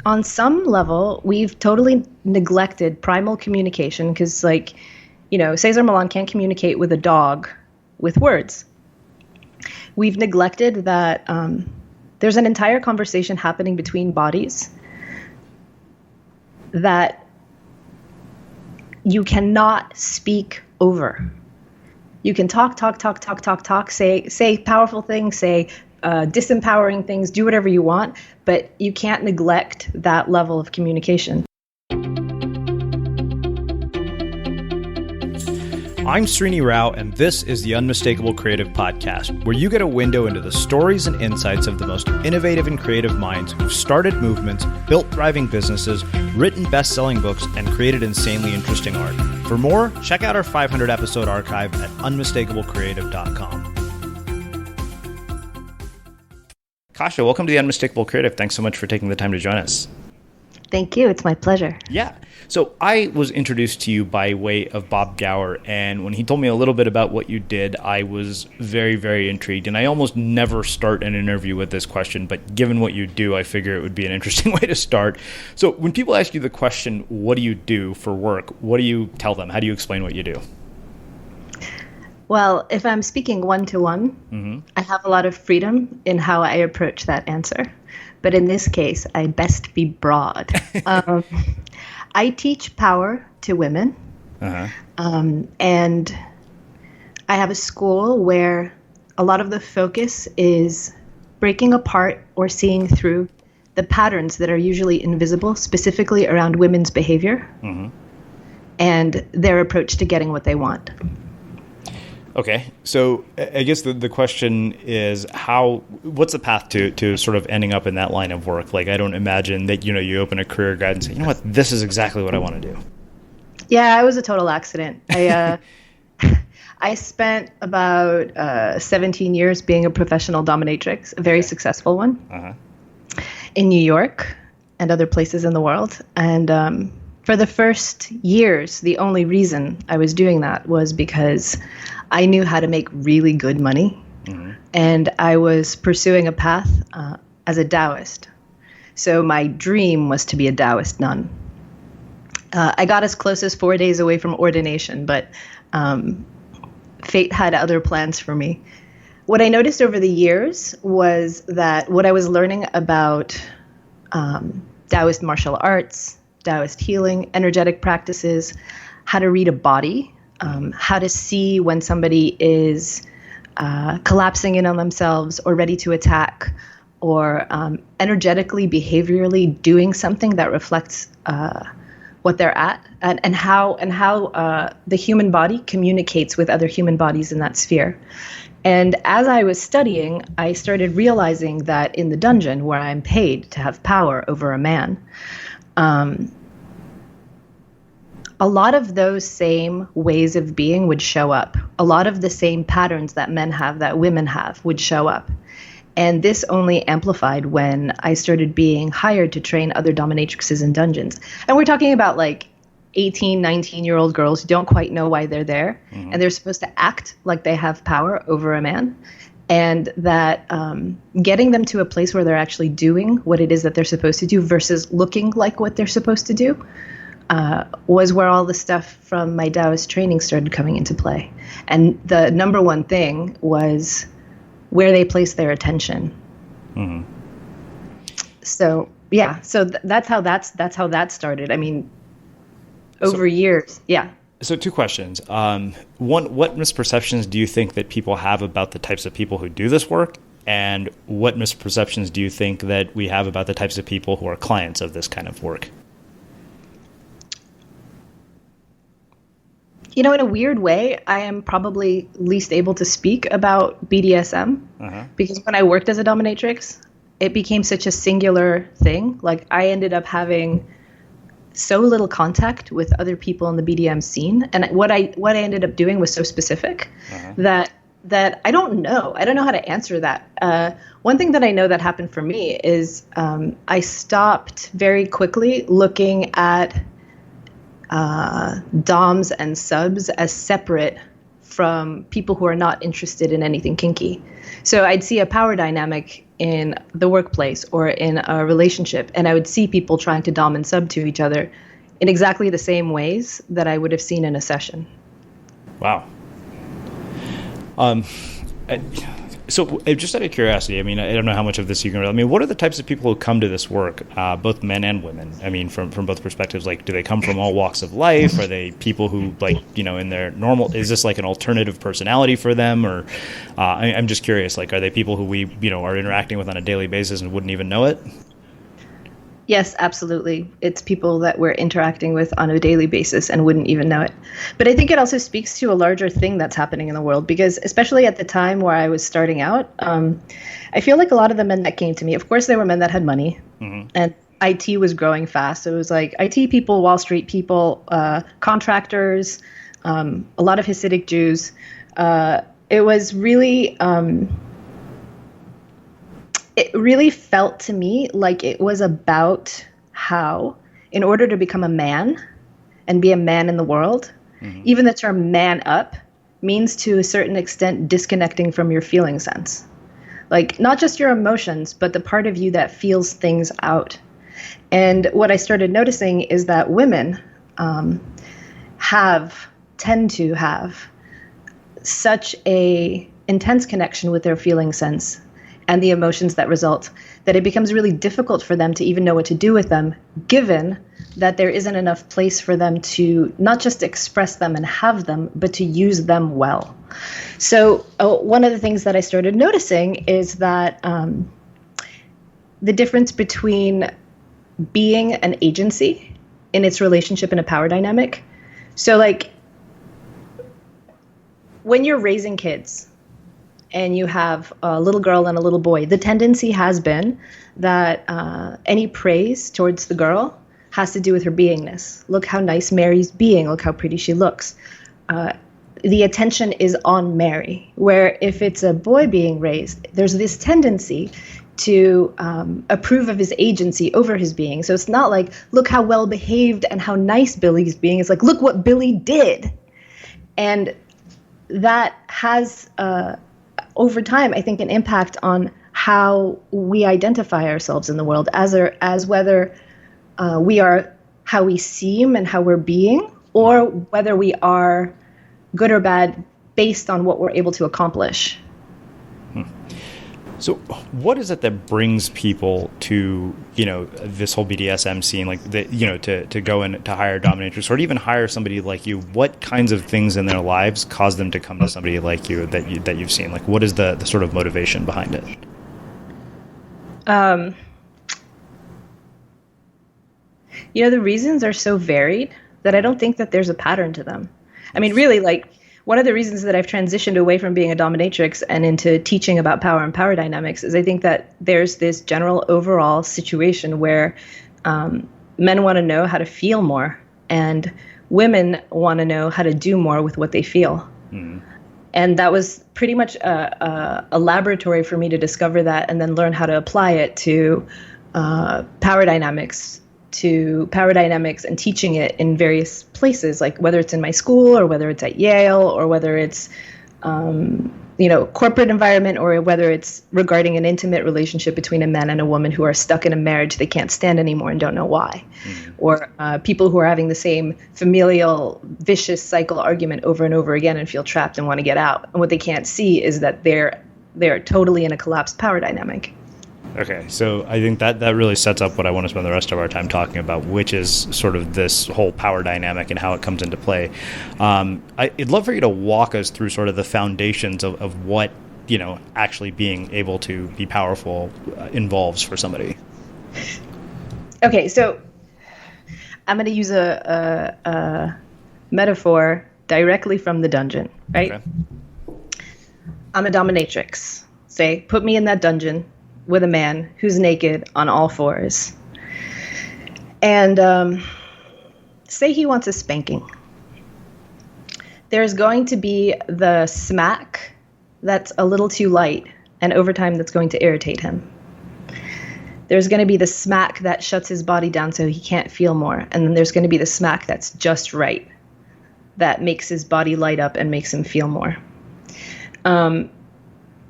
on some level, we've totally neglected primal communication because, Cesar Milan can't communicate with a dog with words. We've neglected that there's an entire conversation happening between bodies that you cannot speak over. You can talk, say powerful things, say disempowering things, do whatever you want, but you can't neglect that level of communication. I'm Srini Rao, and this is the Unmistakable Creative Podcast, where you get a window into the stories and insights of the most innovative and creative minds who've started movements, built thriving businesses, written best-selling books, and created insanely interesting art. For more, check out our 500-episode archive at unmistakablecreative.com. Kasia, welcome to the Unmistakable Creative. Thanks so much for taking the time to join us. Thank you. It's my pleasure. Yeah. So I was introduced to you by way of Bob Gower, and when he told me a little bit about what you did, I was very, very intrigued. And I almost never start an interview with this question, but given what you do, I figure it would be an interesting way to start. So when people ask you the question, what do you do for work? What do you tell them? How do you explain what you do? Well, if I'm speaking one-to-one, I have a lot of freedom in how I approach that answer. But in this case, I best be broad. I teach power to women, and I have a school where a lot of the focus is breaking apart or seeing through the patterns that are usually invisible, specifically around women's behavior and their approach to getting what they want. Okay, so I guess the question is what's the path to sort of ending up in that line of work? Like, I don't imagine that, you open a career guide and say, you know what, this is exactly what I want to do. Yeah, it was a total accident. I spent about 17 years being a professional dominatrix, a very successful one, in New York and other places in the world. And for the first years, the only reason I was doing that was because I knew how to make really good money, and I was pursuing a path as a Taoist. So my dream was to be a Taoist nun. I got as close as 4 days away from ordination, but fate had other plans for me. What I noticed over the years was that what I was learning about Taoist martial arts, Taoist healing, energetic practices, how to read a body, how to see when somebody is collapsing in on themselves or ready to attack, or energetically, behaviorally doing something that reflects what they're at, and how the human body communicates with other human bodies in that sphere. And as I was studying, I started realizing that in the dungeon, where I'm paid to have power over a man, a lot of those same ways of being would show up. A lot of the same patterns that men have, that women have, would show up. And this only amplified when I started being hired to train other dominatrixes in dungeons. And we're talking about like 18, 19-year-old girls who don't quite know why they're there. And they're supposed to act like they have power over a man. And that getting them to a place where they're actually doing what it is that they're supposed to do versus looking like what they're supposed to do was where all the stuff from my Taoist training started coming into play. And the number one thing was where they place their attention. So yeah, so that's how that started. I mean, over years, yeah. So two questions. One, what misperceptions do you think that people have about the types of people who do this work? And what misperceptions do you think that we have about the types of people who are clients of this kind of work? In a weird way, I am probably least able to speak about BDSM because when I worked as a dominatrix, it became such a singular thing. Like, I ended up having so little contact with other people in the BDSM scene, and what I ended up doing was so specific that I don't know. I don't know how to answer that. One thing that I know that happened for me is I stopped very quickly looking at doms and subs as separate from people who are not interested in anything kinky. So I'd see a power dynamic in the workplace or in a relationship, and I would see people trying to dom and sub to each other in exactly the same ways that I would have seen in a session. Wow. So just out of curiosity, I mean, I don't know how much of this you can really, I mean, what are the types of people who come to this work, both men and women? I mean, from both perspectives, like, do they come from all walks of life? Are they people who, like, you know, in their normal, is this like an alternative personality for them? Or I'm just curious, like, are they people who we, you know, are interacting with on a daily basis and wouldn't even know it? Yes, absolutely. It's people that we're interacting with on a daily basis and wouldn't even know it. But I think it also speaks to a larger thing that's happening in the world, because especially at the time where I was starting out, I feel like a lot of the men that came to me, of course, they were men that had money, and IT was growing fast. So it was like IT people, Wall Street people, contractors, a lot of Hasidic Jews. It was really... it really felt to me like it was about how, in order to become a man and be a man in the world, even the term man up means to a certain extent disconnecting from your feeling sense. Like, not just your emotions, but the part of you that feels things out. And what I started noticing is that women tend to have such a intense connection with their feeling sense and the emotions that result, that it becomes really difficult for them to even know what to do with them, given that there isn't enough place for them to not just express them and have them, but to use them well. So one of the things that I started noticing is that the difference between being an agency in its relationship in a power dynamic. So, like, when you're raising kids, and you have a little girl and a little boy, the tendency has been that any praise towards the girl has to do with her beingness. Look how nice Mary's being. Look how pretty she looks. The attention is on Mary, where if it's a boy being raised, there's this tendency to approve of his agency over his being. So it's not like, look how well behaved and how nice Billy's being. It's like, look what Billy did. And that has... over time, I think, an impact on how we identify ourselves in the world, as whether we are how we seem and how we're being, or whether we are good or bad based on what we're able to accomplish. So what is it that brings people to, you know, this whole BDSM scene, like, you know, to go in to hire a dominatrix or to even hire somebody like you? What kinds of things in their lives cause them to come to somebody like you that you've seen? Like, what is the sort of motivation behind it? You know, the reasons are so varied that I don't think that there's a pattern to them. I mean, really, like, one of the reasons that I've transitioned away from being a dominatrix and into teaching about power and power dynamics is I think that there's this general overall situation where men want to know how to feel more, and women want to know how to do more with what they feel. And that was pretty much a laboratory for me to discover that and then learn how to apply it to power dynamics and teaching it in various places, like whether it's in my school or whether it's at Yale or whether it's, corporate environment, or whether it's regarding an intimate relationship between a man and a woman who are stuck in a marriage they can't stand anymore and don't know why, or people who are having the same familial vicious cycle argument over and over again and feel trapped and want to get out. And what they can't see is that they're totally in a collapsed power dynamic. Okay, so I think that really sets up what I want to spend the rest of our time talking about, which is sort of this whole power dynamic and how it comes into play. I'd love for you to walk us through sort of the foundations of what, you know, actually being able to be powerful involves for somebody. Okay, so I'm going to use a metaphor directly from the dungeon, right? Okay. I'm a dominatrix. Say, put me in that dungeon with a man who's naked on all fours. And say he wants a spanking. There's going to be the smack that's a little too light, and over time that's going to irritate him. There's going to be the smack that shuts his body down so he can't feel more. And then there's going to be the smack that's just right, that makes his body light up and makes him feel more. In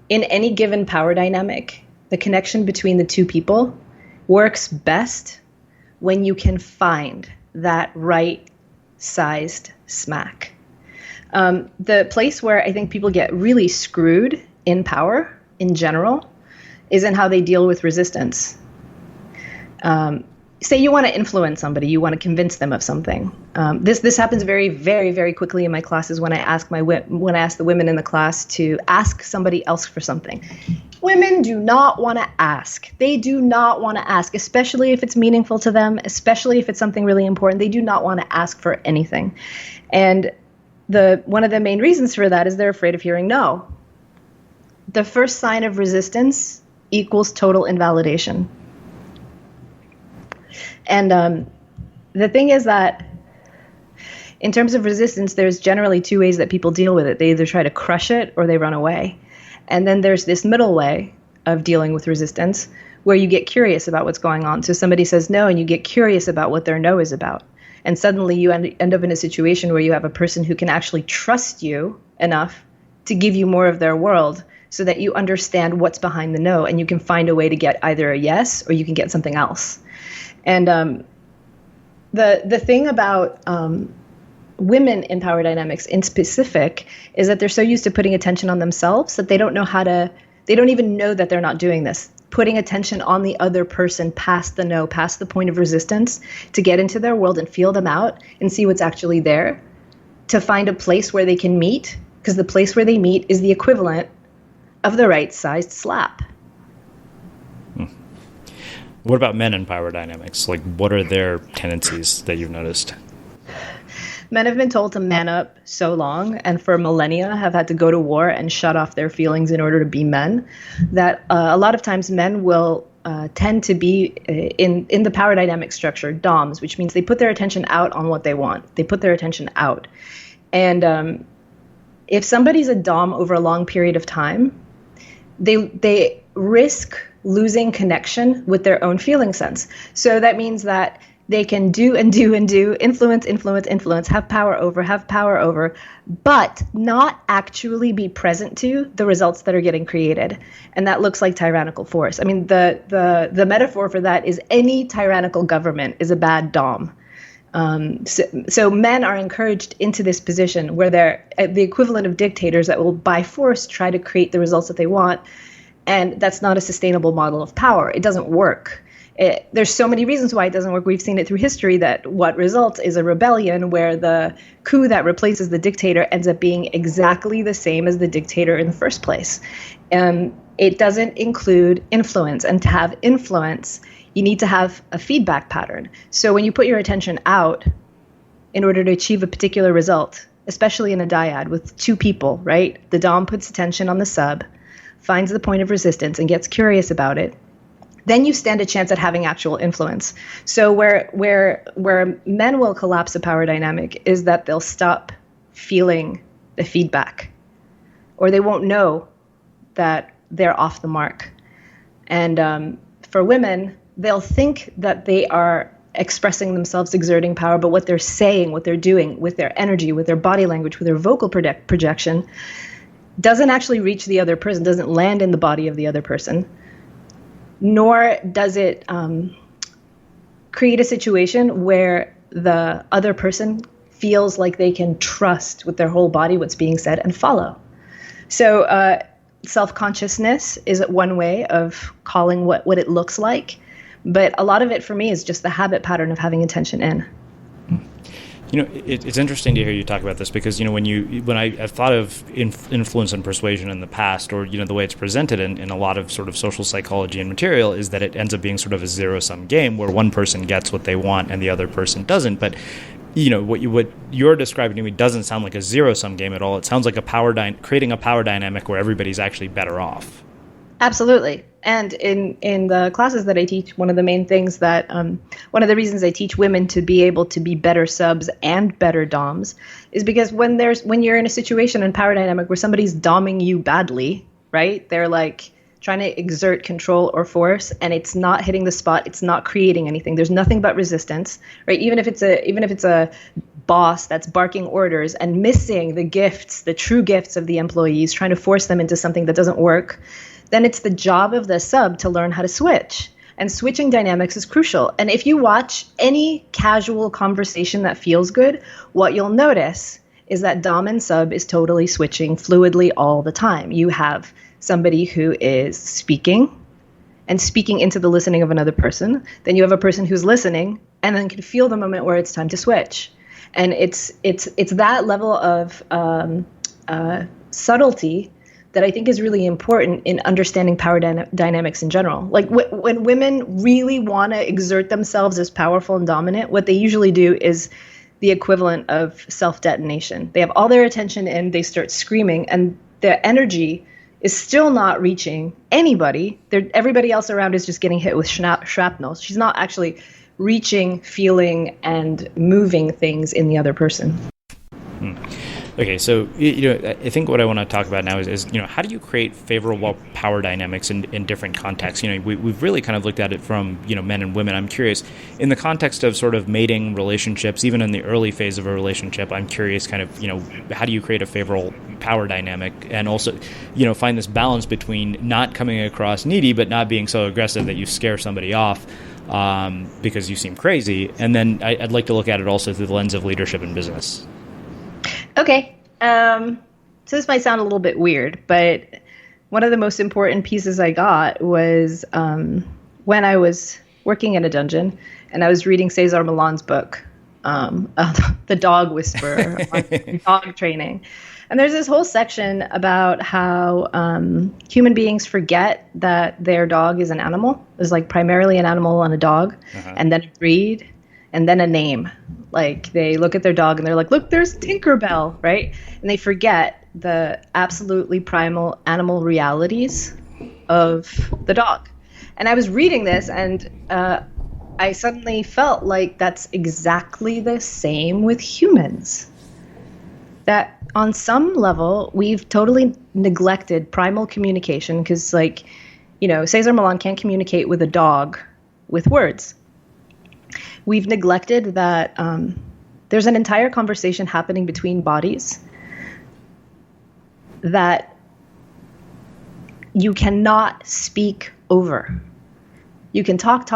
any given power dynamic, the connection between the two people works best when you can find that right-sized smack. The place where I think people get really screwed in power in general is in how they deal with resistance. Say you want to influence somebody, you want to convince them of something. This happens very, very, very quickly in my classes when I ask the women in the class to ask somebody else for something. Women do not want to ask. They do not want to ask, especially if it's meaningful to them, especially if it's something really important. They do not want to ask for anything. And one of the main reasons for that is they're afraid of hearing no. The first sign of resistance equals total invalidation. And the thing is that in terms of resistance, there's generally two ways that people deal with it. They either try to crush it or they run away. And then there's this middle way of dealing with resistance where you get curious about what's going on. So somebody says no and you get curious about what their no is about. And suddenly you end up in a situation where you have a person who can actually trust you enough to give you more of their world so that you understand what's behind the no and you can find a way to get either a yes or you can get something else. And the thing about women in power dynamics in specific is that they're so used to putting attention on themselves that they don't even know that they're not doing this. Putting attention on the other person past the no, past the point of resistance, to get into their world and feel them out and see what's actually there, to find a place where they can meet, because the place where they meet is the equivalent of the right-sized slap. What about men in power dynamics? Like, what are their tendencies that you've noticed? Men have been told to man up so long, and for millennia have had to go to war and shut off their feelings in order to be men, that a lot of times men will tend to be in the power dynamic structure, DOMs, which means they put their attention out on what they want. They put their attention out. And if somebody's a DOM over a long period of time, they risk losing connection with their own feeling sense. So that means that they can do and do and do, influence, have power over, but not actually be present to the results that are getting created. And that looks like tyrannical force. I mean, the metaphor for that is any tyrannical government is a bad DOM. So men are encouraged into this position where they're the equivalent of dictators that will by force try to create the results that they want. And that's not a sustainable model of power. It doesn't work. There's so many reasons why it doesn't work. We've seen it through history that what results is a rebellion where the coup that replaces the dictator ends up being exactly the same as the dictator in the first place. It doesn't include influence. And to have influence, you need to have a feedback pattern. So when you put your attention out in order to achieve a particular result, especially in a dyad with two people, right? The Dom puts attention on the sub, finds the point of resistance and gets curious about it, then you stand a chance at having actual influence. So where men will collapse a power dynamic is that they'll stop feeling the feedback, or they won't know that they're off the mark. And for women, they'll think that they are expressing themselves, exerting power, but what they're saying, what they're doing with their energy, with their body language, with their vocal projection, doesn't actually reach the other person, doesn't land in the body of the other person, nor does it create a situation where the other person feels like they can trust with their whole body what's being said and follow. So self-consciousness is one way of calling what it looks like, but a lot of it for me is just the habit pattern of having attention in. You know, it's interesting to hear you talk about this because, you know, when I've thought of influence and persuasion in the past, or, you know, the way it's presented in a lot of sort of social psychology and material is that it ends up being sort of a zero-sum game where one person gets what they want and the other person doesn't. But, you know, what you're describing to me doesn't sound like a zero-sum game at all. It sounds like creating a power dynamic where everybody's actually better off. Absolutely. And in the classes that I teach, one of the main things that, one of the reasons I teach women to be able to be better subs and better DOMs is because when you're in a situation in power dynamic where somebody's doming you badly, right? They're like trying to exert control or force and it's not hitting the spot. It's not creating anything. There's nothing but resistance, right? Even if it's a boss that's barking orders and missing the true gifts of the employees, trying to force them into something that doesn't work, then it's the job of the sub to learn how to switch. And switching dynamics is crucial. And if you watch any casual conversation that feels good, what you'll notice is that dom and sub is totally switching fluidly all the time. You have somebody who is speaking and speaking into the listening of another person. Then you have a person who's listening and then can feel the moment where it's time to switch. And it's that level of subtlety that I think is really important in understanding power dynamics in general. Like when women really want to exert themselves as powerful and dominant, what they usually do is the equivalent of self-detonation. They have all their attention in, they start screaming, and their energy is still not reaching anybody. Everybody else around is just getting hit with shrapnel. She's not actually reaching, feeling, and moving things in the other person. Okay, so I think what I want to talk about now is how do you create favorable power dynamics in different contexts? We've really kind of looked at it from men and women. I'm curious, in the context of sort of mating relationships, even in the early phase of a relationship, I'm curious kind of how do you create a favorable power dynamic and also find this balance between not coming across needy but not being so aggressive that you scare somebody off because you seem crazy. And then I'd like to look at it also through the lens of leadership and business. Okay, so this might sound a little bit weird, but one of the most important pieces I got was when I was working in a dungeon and I was reading Cesar Milan's book, The Dog Whisperer, on dog training. And there's this whole section about how human beings forget that their dog is an animal. There's like primarily an animal and a dog, and then a breed, and then a name. Like they look at their dog and they're like, look, there's Tinkerbell, right? And they forget the absolutely primal animal realities of the dog. And I was reading this and I suddenly felt like that's exactly the same with humans. That on some level, we've totally neglected primal communication because Cesar Milan can't communicate with a dog with words. We've neglected that there's an entire conversation happening between bodies that you cannot speak over. You can talk,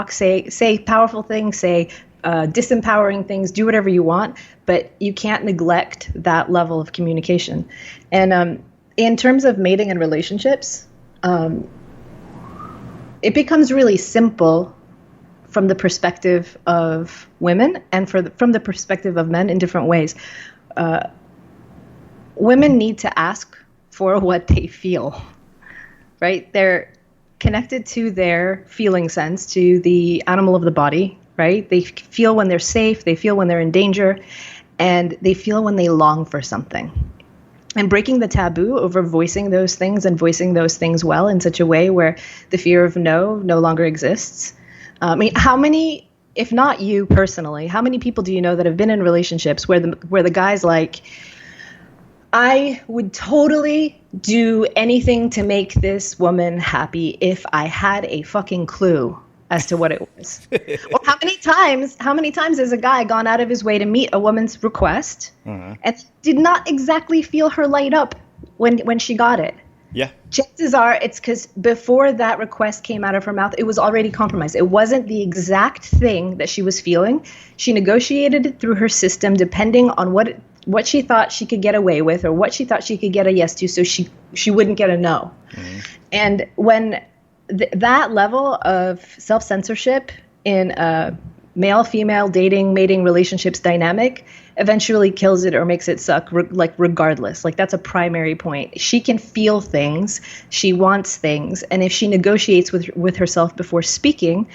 say powerful things, say disempowering things, do whatever you want, but you can't neglect that level of communication. And in terms of mating and relationships, it becomes really simple from the perspective of women and from the perspective of men in different ways. Women need to ask for what they feel, right? They're connected to their feeling sense, to the animal of the body, right? They feel when they're safe, they feel when they're in danger, and they feel when they long for something. And breaking the taboo over voicing those things and voicing those things well in such a way where the fear of no longer exists. I mean, how many, if not you personally, how many people do you know that have been in relationships where the guy's like, I would totally do anything to make this woman happy if I had a fucking clue as to what it was. Or how many times has a guy gone out of his way to meet a woman's request and did not exactly feel her light up when she got it? Yeah. Chances are it's because before that request came out of her mouth, it was already compromised. It wasn't the exact thing that she was feeling. She negotiated it through her system depending on what she thought she could get away with or what she thought she could get a yes to, so she wouldn't get a no. And when that level of self-censorship in a male-female dating, mating relationships dynamic eventually kills it or makes it suck, regardless. Like, that's a primary point. She can feel things. She wants things. And if she negotiates with herself before speaking,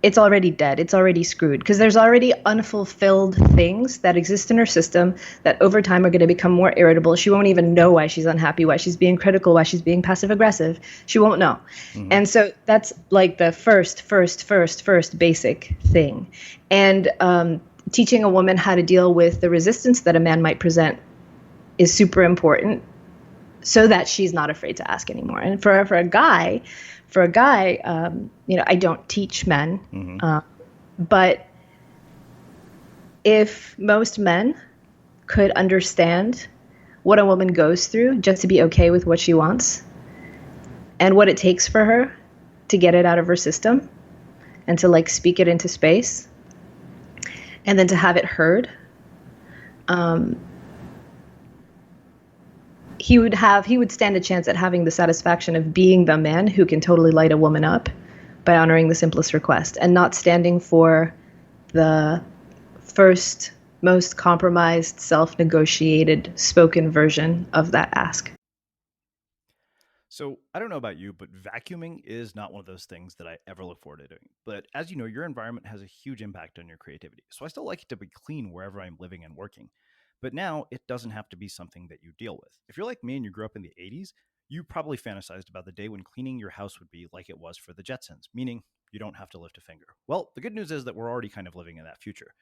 it's already dead. It's already screwed because there's already unfulfilled things that exist in her system that over time are going to become more irritable. She won't even know why she's unhappy, why she's being critical, why she's being passive aggressive. She won't know. And so that's like the first basic thing. And teaching a woman how to deal with the resistance that a man might present is super important so that she's not afraid to ask anymore. And for a guy, I don't teach men, but if most men could understand what a woman goes through just to be okay with what she wants, and what it takes for her to get it out of her system and to like speak it into space and then to have it heard. He would stand a chance at having the satisfaction of being the man who can totally light a woman up by honoring the simplest request and not standing for the first, most compromised, self-negotiated, spoken version of that ask. So I don't know about you, but vacuuming is not one of those things that I ever look forward to doing. But as you know, your environment has a huge impact on your creativity. So I still like it to be clean wherever I'm living and working. But now it doesn't have to be something that you deal with. If you're like me and you grew up in the 80s, you probably fantasized about the day when cleaning your house would be like it was for the Jetsons, meaning you don't have to lift a finger. Well, the good news is that we're already kind of living in that future.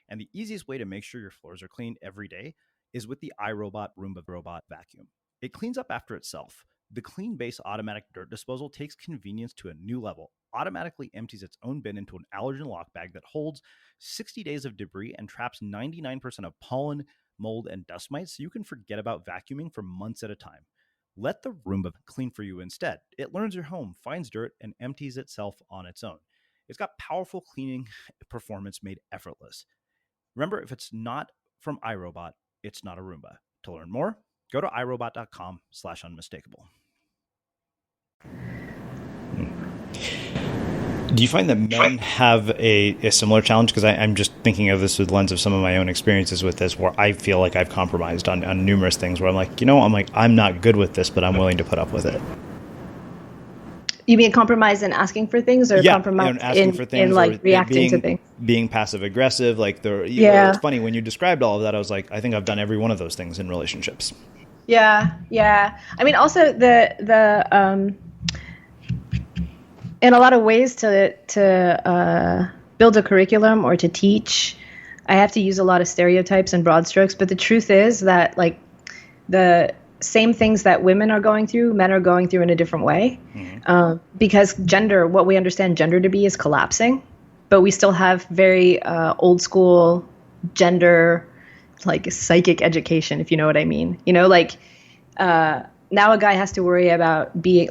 And the easiest way to make sure your floors are clean every day is with the iRobot Roomba Robot Vacuum. It cleans up after itself. The Clean Base automatic dirt disposal takes convenience to a new level, automatically empties its own bin into an allergen lock bag that holds 60 days of debris and traps 99% of pollen, mold, and dust mites, so you can forget about vacuuming for months at a time. Let the Roomba clean for you instead. It learns your home, finds dirt, and empties itself on its own. It's got powerful cleaning performance made effortless. Remember, if it's not from iRobot, it's not a Roomba. To learn more, go to irobot.com/unmistakable. Do you find that men have a similar challenge? Because I'm just thinking of this with the lens of some of my own experiences with this, where I feel like I've compromised on numerous things where I'm like, I'm not good with this, but I'm willing to put up with it. You mean compromise in asking for things, or compromise in like reacting to things? Being passive aggressive, it's funny when you described all of that. I was like, I think I've done every one of those things in relationships. Yeah. I mean, also the in a lot of ways to build a curriculum or to teach, I have to use a lot of stereotypes and broad strokes. But the truth is that like the same things that women are going through, men are going through in a different way. Mm-hmm. Because gender, what we understand gender to be, is collapsing, but we still have very old school gender, like psychic education, if you know what I mean. Now a guy has to worry about being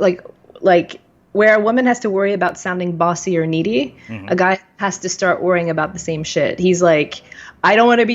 like where a woman has to worry about sounding bossy or needy, mm-hmm. a guy has to start worrying about the same shit. He's like, I don't want to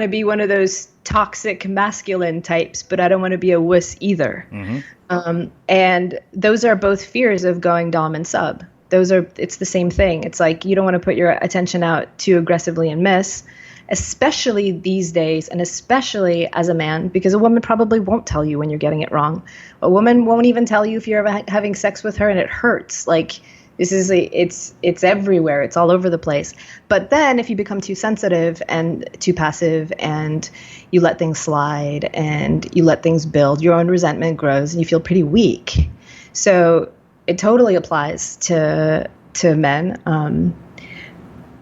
be one of those toxic masculine types, but I don't want to be a wuss either. Mm-hmm. And those are both fears of going dom and sub. It's the same thing. It's like, you don't want to put your attention out too aggressively and miss, especially these days, and especially as a man, because a woman probably won't tell you when you're getting it wrong. A woman won't even tell you if you're ever having sex with her and it hurts. Like, it's everywhere. It's all over the place. But then if you become too sensitive and too passive and you let things slide and you let things build, your own resentment grows and you feel pretty weak. So it totally applies to men.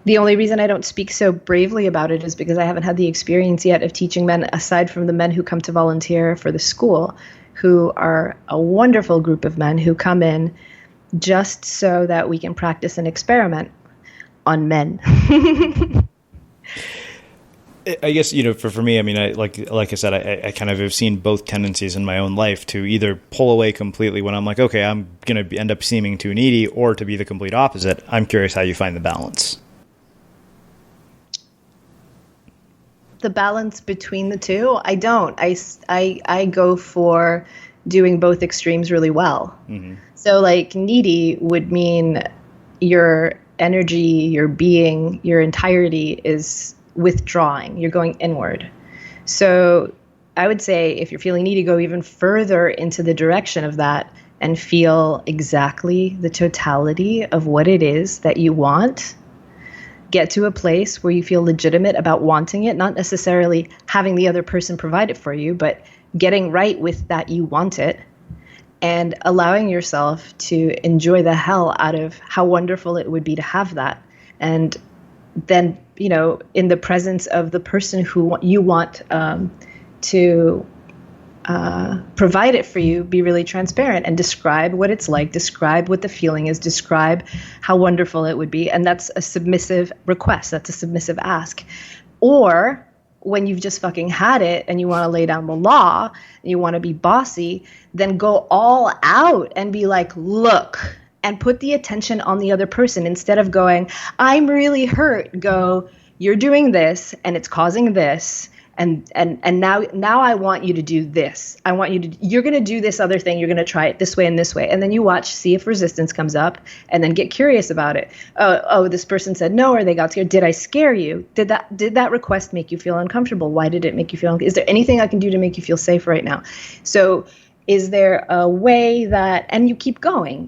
The only reason I don't speak so bravely about it is because I haven't had the experience yet of teaching men, aside from the men who come to volunteer for the school, who are a wonderful group of men who come in just so that we can practice and experiment on men. I guess, for me, I mean, like I said, I kind of have seen both tendencies in my own life to either pull away completely when I'm like, okay, I'm going to end up seeming too needy, or to be the complete opposite. I'm curious how you find the balance. The balance between the two? I don't. I go for doing both extremes really well. Mm-hmm. So like needy would mean your energy, your being, your entirety is withdrawing. You're going inward. So I would say if you're feeling needy, go even further into the direction of that and feel exactly the totality of what it is that you want. Get to a place where you feel legitimate about wanting it, not necessarily having the other person provide it for you, but getting right with that you want it and allowing yourself to enjoy the hell out of how wonderful it would be to have that. And then, in the presence of the person who you want to provide it for you, be really transparent and describe what it's like, describe what the feeling is, describe how wonderful it would be. And that's a submissive request. That's a submissive ask. Or when you've just fucking had it and you want to lay down the law and you want to be bossy, then go all out and be like, look, and put the attention on the other person instead of going, I'm really hurt. Go, you're doing this and it's causing this. And now I want you to do this. You're going to do this other thing. You're going to try it this way and this way. And then you watch, see if resistance comes up, and then get curious about it. Oh, this person said no, or they got scared. Did I scare you? Did that request make you feel uncomfortable? Why did it make you feel, is there anything I can do to make you feel safe right now? So is there a way that, and you keep going.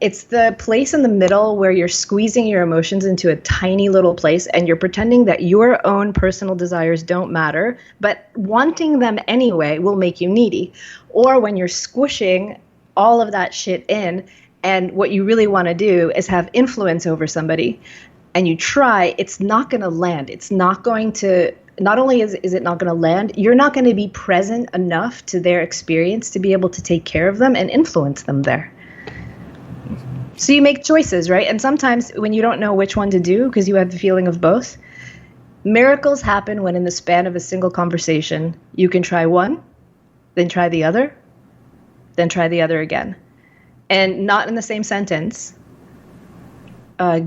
It's the place in the middle where you're squeezing your emotions into a tiny little place and you're pretending that your own personal desires don't matter, but wanting them anyway will make you needy. Or when you're squishing all of that shit in and what you really want to do is have influence over somebody and you try, it's not going to land. It's not going to, not only is it not going to land, you're not going to be present enough to their experience to be able to take care of them and influence them there. So you make choices, right? And sometimes when you don't know which one to do because you have the feeling of both, miracles happen when in the span of a single conversation, you can try one, then try the other, then try the other again. And not in the same sentence.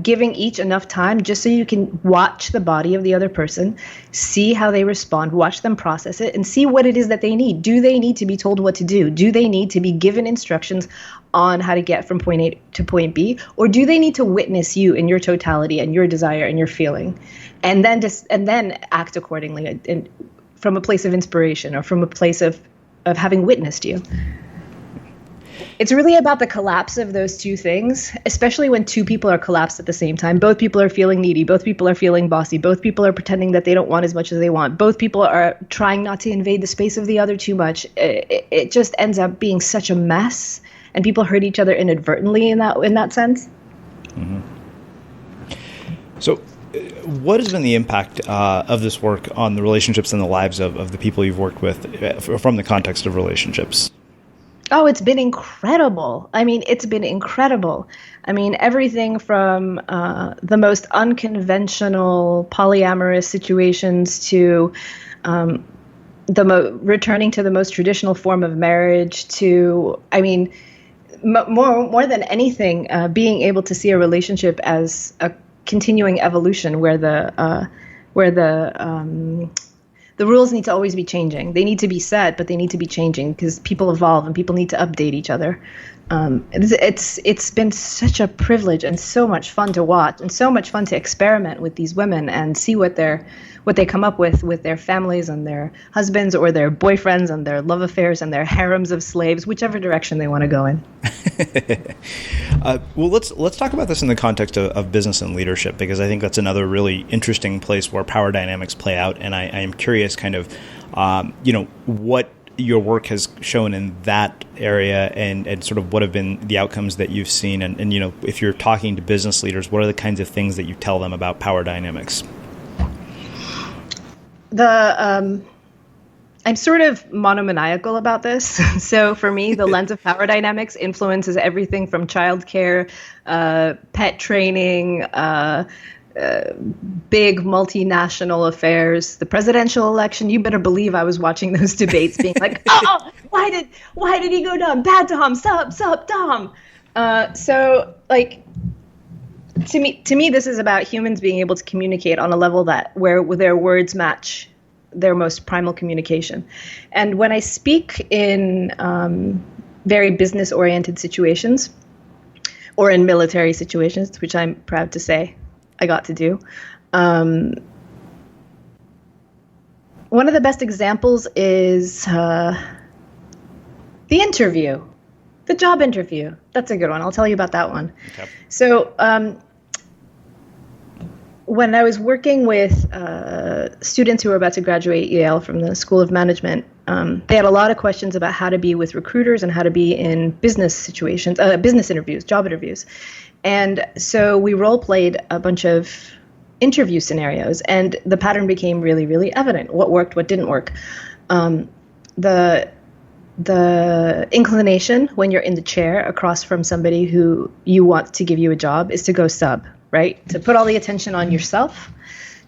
Giving each enough time just so you can watch the body of the other person, see how they respond, watch them process it, and see what it is that they need. Do they need to be told what to do? Do they need to be given instructions on how to get from point A to point B? Or do they need to witness you in your totality and your desire and your feeling? And then act accordingly and from a place of inspiration or from a place of having witnessed you. It's really about the collapse of those two things, especially when two people are collapsed at the same time. Both people are feeling needy. Both people are feeling bossy. Both people are pretending that they don't want as much as they want. Both people are trying not to invade the space of the other too much. It just ends up being such a mess, and people hurt each other inadvertently in that sense. Mm-hmm. So what has been the impact of this work on the relationships and the lives of the people you've worked with from the context of relationships? Oh, it's been incredible. Everything from the most unconventional polyamorous situations to returning to the most traditional form of marriage to, more than anything, being able to see a relationship as a continuing evolution where the rules need to always be changing. They need to be set, but they need to be changing because people evolve and people need to update each other. It's been such a privilege and so much fun to watch and so much fun to experiment with these women and see what they come up with their families and their husbands or their boyfriends and their love affairs and their harems of slaves, whichever direction they want to go in. Well, let's talk about this in the context of business and leadership, because I think that's another really interesting place where power dynamics play out. And I am curious kind of, what your work has shown in that area and sort of what have been the outcomes that you've seen. And if you're talking to business leaders, what are the kinds of things that you tell them about power dynamics? I'm sort of monomaniacal about this. So for me, the lens of power dynamics influences everything from childcare, pet training, big multinational affairs, the presidential election. You better believe I was watching those debates being like, oh, why did he go down? Bad Dom, sup, Dom. So like, to me, this is about humans being able to communicate on a level where their words match their most primal communication. And when I speak in very business-oriented situations or in military situations, which I'm proud to say I got to do, one of the best examples is the interview, the job interview. That's a good one. I'll tell you about that one. Okay. So when I was working with students who were about to graduate Yale from the School of Management, they had a lot of questions about how to be with recruiters and how to be in business situations, business interviews, job interviews. And so we role played a bunch of interview scenarios, and the pattern became really, really evident. What worked, what didn't work. The inclination when you're in the chair across from somebody who you want to give you a job is to go sub, right? To put all the attention on yourself,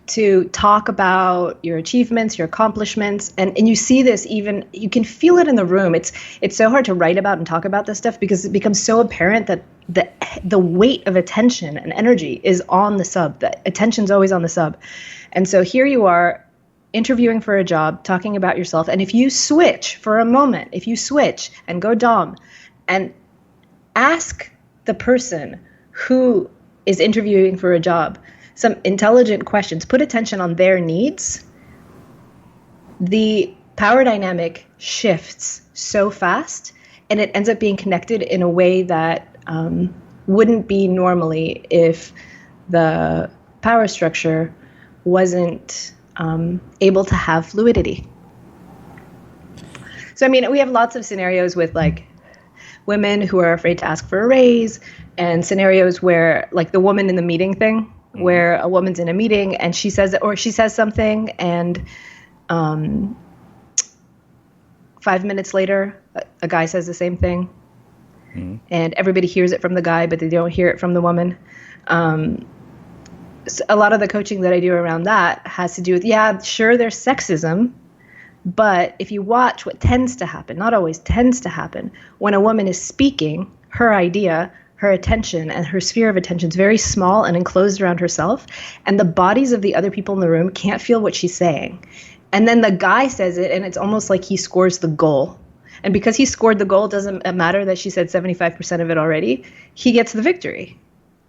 to talk about your achievements, your accomplishments. And you see this even, you can feel it in the room. It's so hard to write about and talk about this stuff because it becomes so apparent that the weight of attention and energy is on the sub. The attention's always on the sub. And so here you are interviewing for a job, talking about yourself. And if you switch for a moment, if you switch and go dom and ask the person who is interviewing for a job some intelligent questions, put attention on their needs, the power dynamic shifts so fast, and it ends up being connected in a way that wouldn't be normally if the power structure wasn't able to have fluidity. So, I mean, we have lots of scenarios with like women who are afraid to ask for a raise, and scenarios where like the woman in the meeting thing, where a woman's in a meeting and she says something and 5 minutes later a guy says the same thing, and everybody hears it from the guy but they don't hear it from the woman. So a lot of the coaching that I do around that has to do with, yeah, sure, there's sexism, but if you watch what tends to happen, not always tends to happen, when a woman is speaking her idea, her attention and her sphere of attention is very small and enclosed around herself, and the bodies of the other people in the room can't feel what she's saying. And then the guy says it, and it's almost like he scores the goal. And because he scored the goal, it doesn't matter that she said 75% of it already. He gets the victory.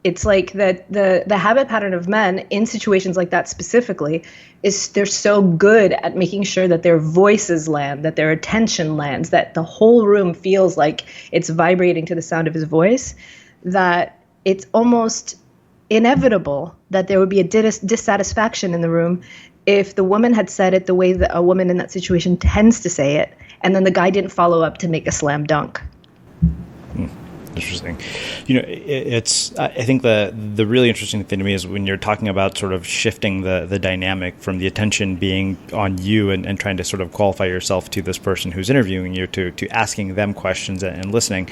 It's like that the habit pattern of men in situations like that specifically is they're so good at making sure that their voices land, that their attention lands, that the whole room feels like it's vibrating to the sound of his voice, that it's almost inevitable that there would be a dissatisfaction in the room if the woman had said it the way that a woman in that situation tends to say it, and then the guy didn't follow up to make a slam dunk. Interesting. You know, I think the really interesting thing to me is when you're talking about sort of shifting the dynamic from the attention being on you and trying to sort of qualify yourself to this person who's interviewing you to asking them questions and listening.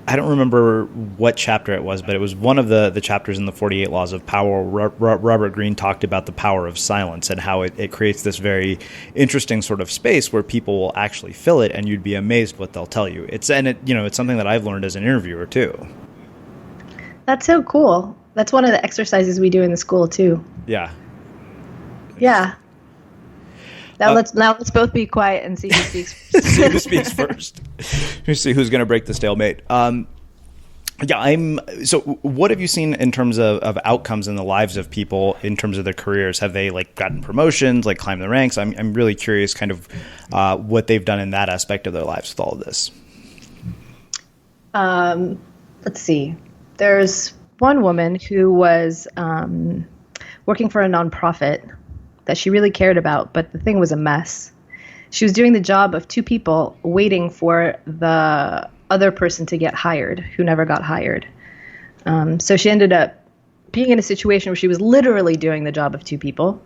I don't remember what chapter it was, but it was one of the chapters in the 48 Laws of Power. Robert Greene talked about the power of silence and how it creates this very interesting sort of space where people will actually fill it, and you'd be amazed what they'll tell you. It's something that I've learned as an interviewer too. That's so cool. That's one of the exercises we do in the school too. Yeah. Yeah. Now let's both be quiet and see who speaks first. See who speaks first. Let's see who's going to break the stalemate. So what have you seen in terms of outcomes in the lives of people in terms of their careers? Have they like gotten promotions, like climbed the ranks? I'm really curious kind of what they've done in that aspect of their lives with all of this. Let's see. There's one woman who was working for a nonprofit that she really cared about, but the thing was a mess. She was doing the job of two people waiting for the other person to get hired who never got hired. So she ended up being in a situation where she was literally doing the job of two people,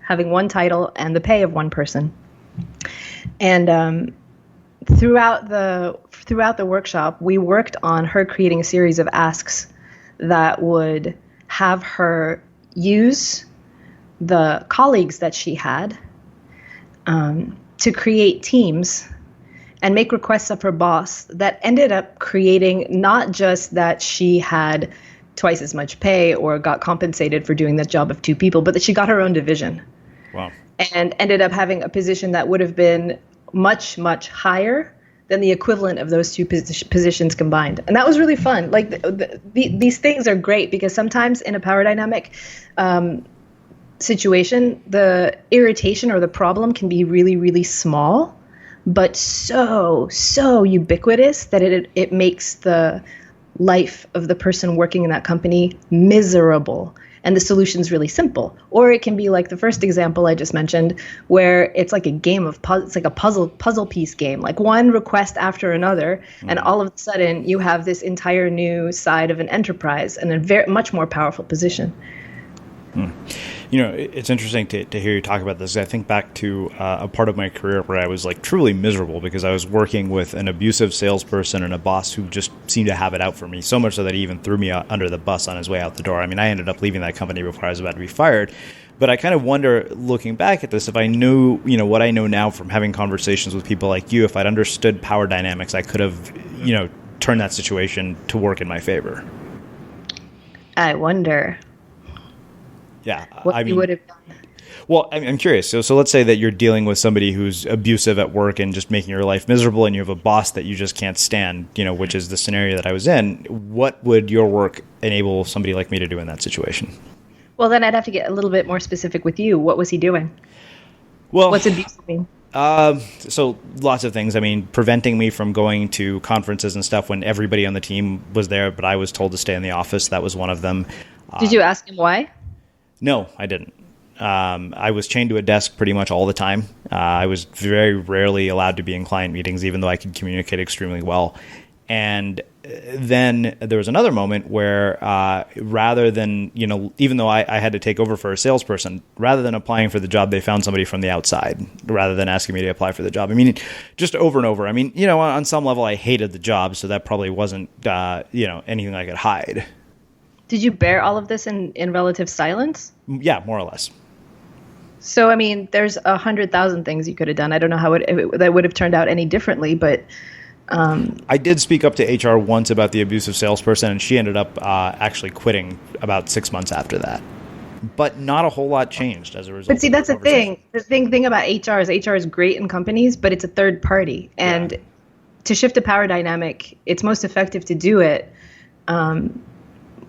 having one title and the pay of one person. And throughout the workshop, we worked on her creating a series of asks that would have her use the colleagues that she had to create teams and make requests of her boss that ended up creating not just that she had twice as much pay or got compensated for doing the job of two people, but that she got her own division. Wow. And ended up having a position that would have been much, much higher than the equivalent of those two positions combined. And that was really fun. Like these things are great because sometimes in a power dynamic situation, the irritation or the problem can be really, really small, but so ubiquitous that it makes the life of the person working in that company miserable. And the solution's really simple. Or it can be like the first example I just mentioned, where it's like a game of it's like a puzzle piece game, like one request after another, and all of a sudden you have this entire new side of an enterprise and a much more powerful position. It's interesting to hear you talk about this. I think back to a part of my career where I was like truly miserable because I was working with an abusive salesperson and a boss who just seemed to have it out for me, so much so that he even threw me under the bus on his way out the door. I mean, I ended up leaving that company before I was about to be fired. But I kind of wonder, looking back at this, if I knew, what I know now from having conversations with people like you, if I'd understood power dynamics, I could have, turned that situation to work in my favor. I wonder. Yeah. What you would have done. Well, I'm curious. So let's say that you're dealing with somebody who's abusive at work and just making your life miserable, and you have a boss that you just can't stand, which is the scenario that I was in. What would your work enable somebody like me to do in that situation? Well, then I'd have to get a little bit more specific with you. What was he doing? Well, what's abusive mean? So lots of things. I mean, preventing me from going to conferences and stuff when everybody on the team was there, but I was told to stay in the office. That was one of them. Did you ask him why? No, I didn't. I was chained to a desk pretty much all the time. I was very rarely allowed to be in client meetings, even though I could communicate extremely well. And then there was another moment where rather than, even though I had to take over for a salesperson, rather than applying for the job, they found somebody from the outside rather than asking me to apply for the job. I mean, just over and over. I mean, on some level, I hated the job, so that probably wasn't, anything I could hide. Did you bear all of this in relative silence? Yeah, more or less. So, I mean, there's 100,000 things you could have done. I don't know how that would have turned out any differently, but... I did speak up to HR once about the abusive salesperson, and she ended up actually quitting about 6 months after that. But not a whole lot changed as a result. But see, that's the thing. The thing about HR is great in companies, but it's a third party. And to shift a power dynamic, it's most effective to do it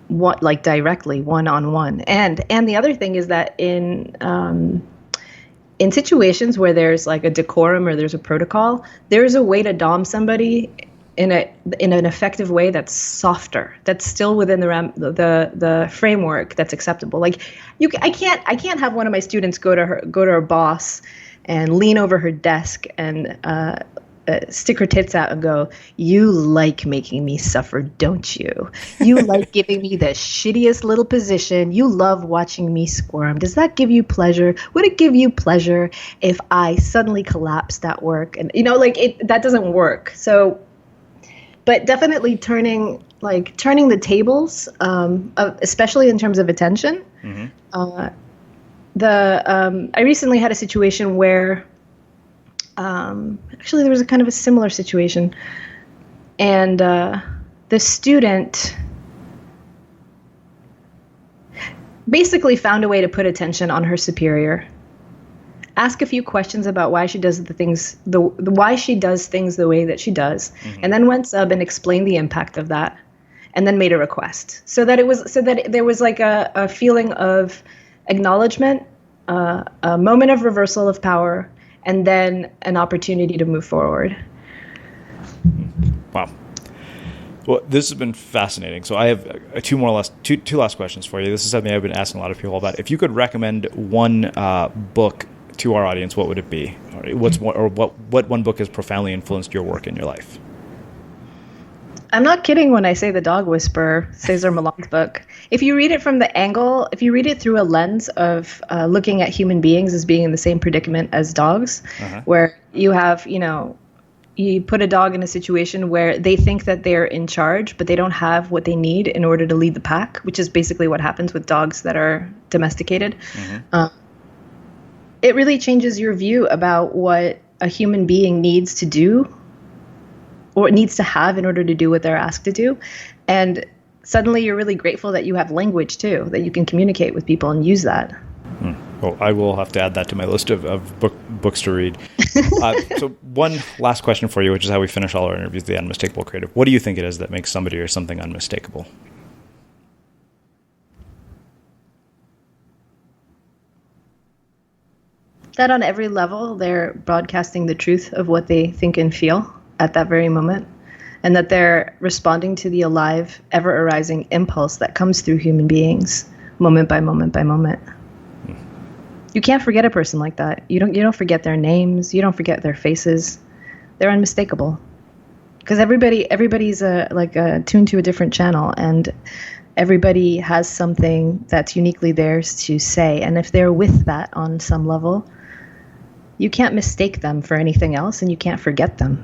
directly, one-on-one. And the other thing is that in situations where there's like a decorum or there's a protocol, there's a way to dom somebody in an effective way that's softer, that's still within the framework that's acceptable. Like I can't have one of my students go to her boss and lean over her desk and stick her tits out and go, "You like making me suffer, don't you? You like giving me the shittiest little position. You love watching me squirm. Does that give you pleasure? Would it give you pleasure if I suddenly collapsed at work?" And that doesn't work. So, but definitely turning the tables, especially in terms of attention. Mm-hmm. I recently had a situation where. Actually, there was a kind of a similar situation, and the student basically found a way to put attention on her superior, ask a few questions about why she does things the way that she does, mm-hmm. and then went sub and explained the impact of that, and then made a request so that there was like a feeling of acknowledgement, a moment of reversal of power. And then an opportunity to move forward. Wow. Well, this has been fascinating. So I have two last questions for you. This is something I've been asking a lot of people about. If you could recommend one book to our audience, what would it be? What one book has profoundly influenced your work in your life? I'm not kidding when I say The Dog Whisperer, Cesar Milan's book. If you read it from the angle, if you read it through a lens of looking at human beings as being in the same predicament as dogs, uh-huh. where you have, you put a dog in a situation where they think that they're in charge, but they don't have what they need in order to lead the pack, which is basically what happens with dogs that are domesticated. Mm-hmm. It really changes your view about what a human being needs to do or needs to have in order to do what they're asked to do. And suddenly you're really grateful that you have language too, that you can communicate with people and use that. Well, I will have to add that to my list of books to read. So one last question for you, which is how we finish all our interviews, the unmistakable creative. What do you think it is that makes somebody or something unmistakable? That on every level, they're broadcasting the truth of what they think and feel at that very moment, and that they're responding to the alive, ever-arising impulse that comes through human beings, moment by moment by moment. You can't forget a person like that. You don't forget their names. You don't forget their faces. They're unmistakable, because everybody's tuned to a different channel, and Everybody has something that's uniquely theirs to say. And if they're with that on some level, you can't mistake them for anything else, and you can't forget them.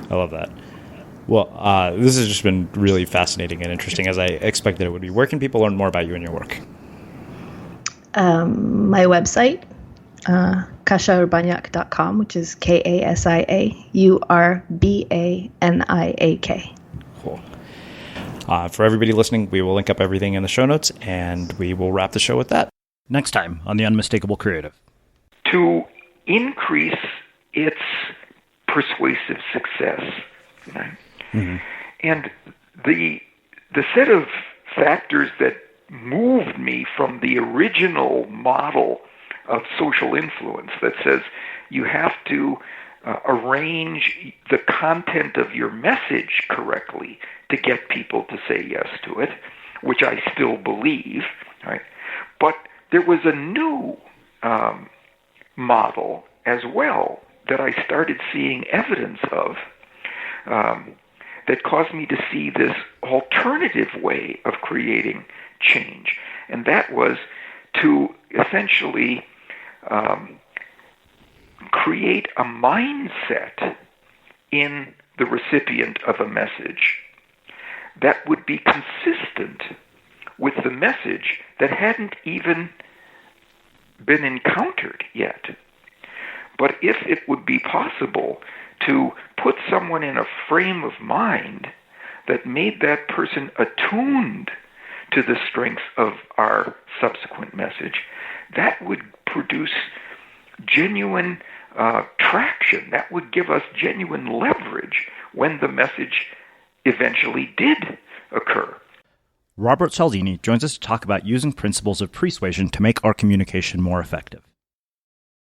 I love that. Well, this has just been really fascinating and interesting, as I expected it would be. Where can people learn more about you and your work? My website, KasiaUrbaniak.com, which is KasiaUrbaniak. Cool. For everybody listening, we will link up everything in the show notes, and we will wrap the show with that. Next time on The Unmistakable Creative. To increase its persuasive success, right? Mm-hmm. And the set of factors that moved me from the original model of social influence that says you have to arrange the content of your message correctly to get people to say yes to it, which I still believe, right? But there was a new model as well that I started seeing evidence of that caused me to see this alternative way of creating change. And that was to essentially create a mindset in the recipient of a message that would be consistent with the message that hadn't even been encountered yet. But if it would be possible to put someone in a frame of mind that made that person attuned to the strengths of our subsequent message, that would produce genuine traction. That would give us genuine leverage when the message eventually did occur. Robert Cialdini joins us to talk about using principles of persuasion to make our communication more effective.